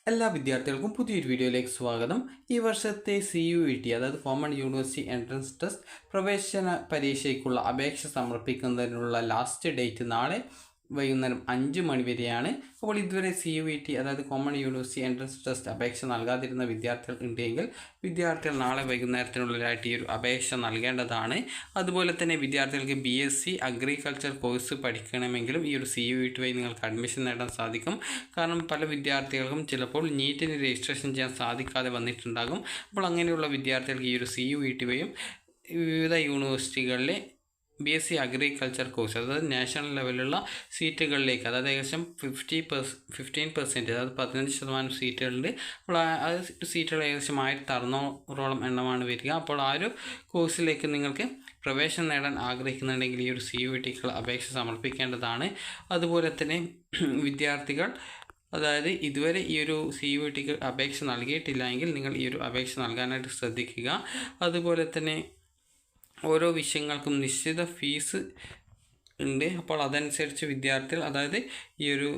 എല്ലാ വിദ്യാർത്ഥികൾക്കും പുതിയൊരു വീഡിയോയിലേക്ക് സ്വാഗതം. ഈ വർഷത്തെ CUET അതായത് കോമൺ യൂണിവേഴ്സിറ്റി എൻട്രൻസ് ടെസ്റ്റ് പ്രവേശന പരീക്ഷയ്ക്കുള്ള അപേക്ഷ സമർപ്പിക്കുന്നതിനുള്ള ലാസ്റ്റ് ഡേറ്റ് നാളെ വൈകുന്നേരം 5 മണി വരെയാണ്. അപ്പോൾ ഇതുവരെ CUET അതായത് കോമൺ യൂണിവേഴ്സിറ്റി എൻട്രൻസ് ടെസ്റ്റ് അപേക്ഷ നൽകാതിരുന്ന വിദ്യാർത്ഥികൾ ഉണ്ടെങ്കിൽ വിദ്യാർത്ഥികൾ നാളെ വൈകുന്നേരത്തിനുള്ളിലായിട്ട് ഈ ഒരു അപേക്ഷ നൽകേണ്ടതാണ്. അതുപോലെ തന്നെ വിദ്യാർത്ഥികൾക്ക് BSc അഗ്രികൾച്ചർ കോഴ്സ് പഠിക്കണമെങ്കിലും ഈ ഒരു CUET വഴി നിങ്ങൾക്ക് അഡ്മിഷൻ നേടാൻ സാധിക്കും. കാരണം പല വിദ്യാർത്ഥികൾക്കും ചിലപ്പോൾ നീറ്റിന് രജിസ്ട്രേഷൻ ചെയ്യാൻ സാധിക്കാതെ വന്നിട്ടുണ്ടാകും. അപ്പോൾ അങ്ങനെയുള്ള വിദ്യാർത്ഥികൾക്ക് ഈ ഒരു CUET വഴിയും വിവിധ യൂണിവേഴ്സിറ്റികളിലെ BSc അഗ്രികൾച്ചർ കോഴ്സ് അതായത് നാഷണൽ ലെവലിലുള്ള സീറ്റുകളിലേക്ക് അതായത് ഏകദേശം 15% അതായത് 15% സീറ്റുകളുണ്ട്. അപ്പോൾ ആ സീറ്റുകൾ ഏകദേശം 1600ഓളം എണ്ണമാണ് വരിക. അപ്പോൾ ആ ഒരു കോഴ്സിലേക്ക് നിങ്ങൾക്ക് പ്രവേശനം നേടാൻ ആഗ്രഹിക്കുന്നുണ്ടെങ്കിൽ ഈ ഒരു CUETക്കുള്ള അപേക്ഷ സമർപ്പിക്കേണ്ടതാണ്. അതുപോലെ തന്നെ വിദ്യാർത്ഥികൾ അതായത് ഇതുവരെ ഈ ഒരു CUETക്ക് അപേക്ഷ നൽകിയിട്ടില്ല എങ്കിൽ നിങ്ങൾ ഈ ഒരു അപേക്ഷ നൽകാനായിട്ട് ശ്രദ്ധിക്കുക. അതുപോലെ തന്നെ ഓരോ വിഷയങ്ങൾക്കും നിശ്ചിത ഫീസ് ഉണ്ട്. അപ്പോൾ അതനുസരിച്ച് വിദ്യാർത്ഥികൾ അതായത് ഈ ഒരു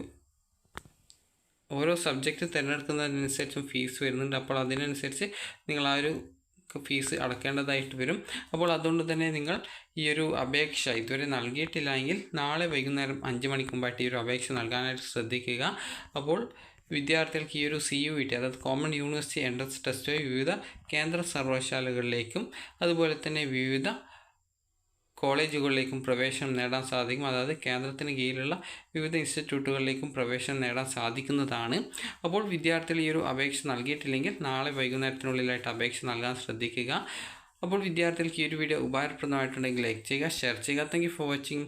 ഓരോ സബ്ജക്റ്റ് തിരഞ്ഞെടുക്കുന്നതിനനുസരിച്ചും ഫീസ് വരുന്നുണ്ട്. അപ്പോൾ അതിനനുസരിച്ച് നിങ്ങൾ ആ ഒരു ഫീസ് അടക്കേണ്ടതായിട്ട് വരും. അപ്പോൾ അതുകൊണ്ട് തന്നെ നിങ്ങൾ ഈ ഒരു അപേക്ഷ ഇതുവരെ നൽകിയിട്ടില്ല എങ്കിൽ നാളെ വൈകുന്നേരം 5 മണിക്ക് മുമ്പായിട്ട് ഈ ഒരു അപേക്ഷ നൽകാനായിട്ട് ശ്രദ്ധിക്കുക. അപ്പോൾ വിദ്യാർത്ഥികൾക്ക് ഈ ഒരു CUET അതായത് കോമൺ യൂണിവേഴ്സിറ്റി എൻട്രൻസ് ടെസ്റ്റ് വഴി വിവിധ കേന്ദ്ര സർവകലാശാലകളിലേക്കും അതുപോലെ തന്നെ വിവിധ കോളേജുകളിലേക്കും പ്രവേശനം നേടാൻ സാധിക്കും. അതായത് കേന്ദ്രത്തിന് കീഴിലുള്ള വിവിധ ഇൻസ്റ്റിറ്റ്യൂട്ടുകളിലേക്കും പ്രവേശനം നേടാൻ സാധിക്കുന്നതാണ്. അപ്പോൾ വിദ്യാർത്ഥികൾ ഈ ഒരു അപേക്ഷ നൽകിയിട്ടില്ലെങ്കിൽ നാളെ വൈകുന്നേരത്തിനുള്ളിലായിട്ട് അപേക്ഷ നൽകാൻ ശ്രദ്ധിക്കുക. അപ്പോൾ വിദ്യാർത്ഥികൾക്ക് ഈ ഒരു വീഡിയോ ഉപകാരപ്രദമായിട്ടുണ്ടെങ്കിൽ ലൈക്ക് ചെയ്യുക, ഷെയർ ചെയ്യുക. Thank you for watching.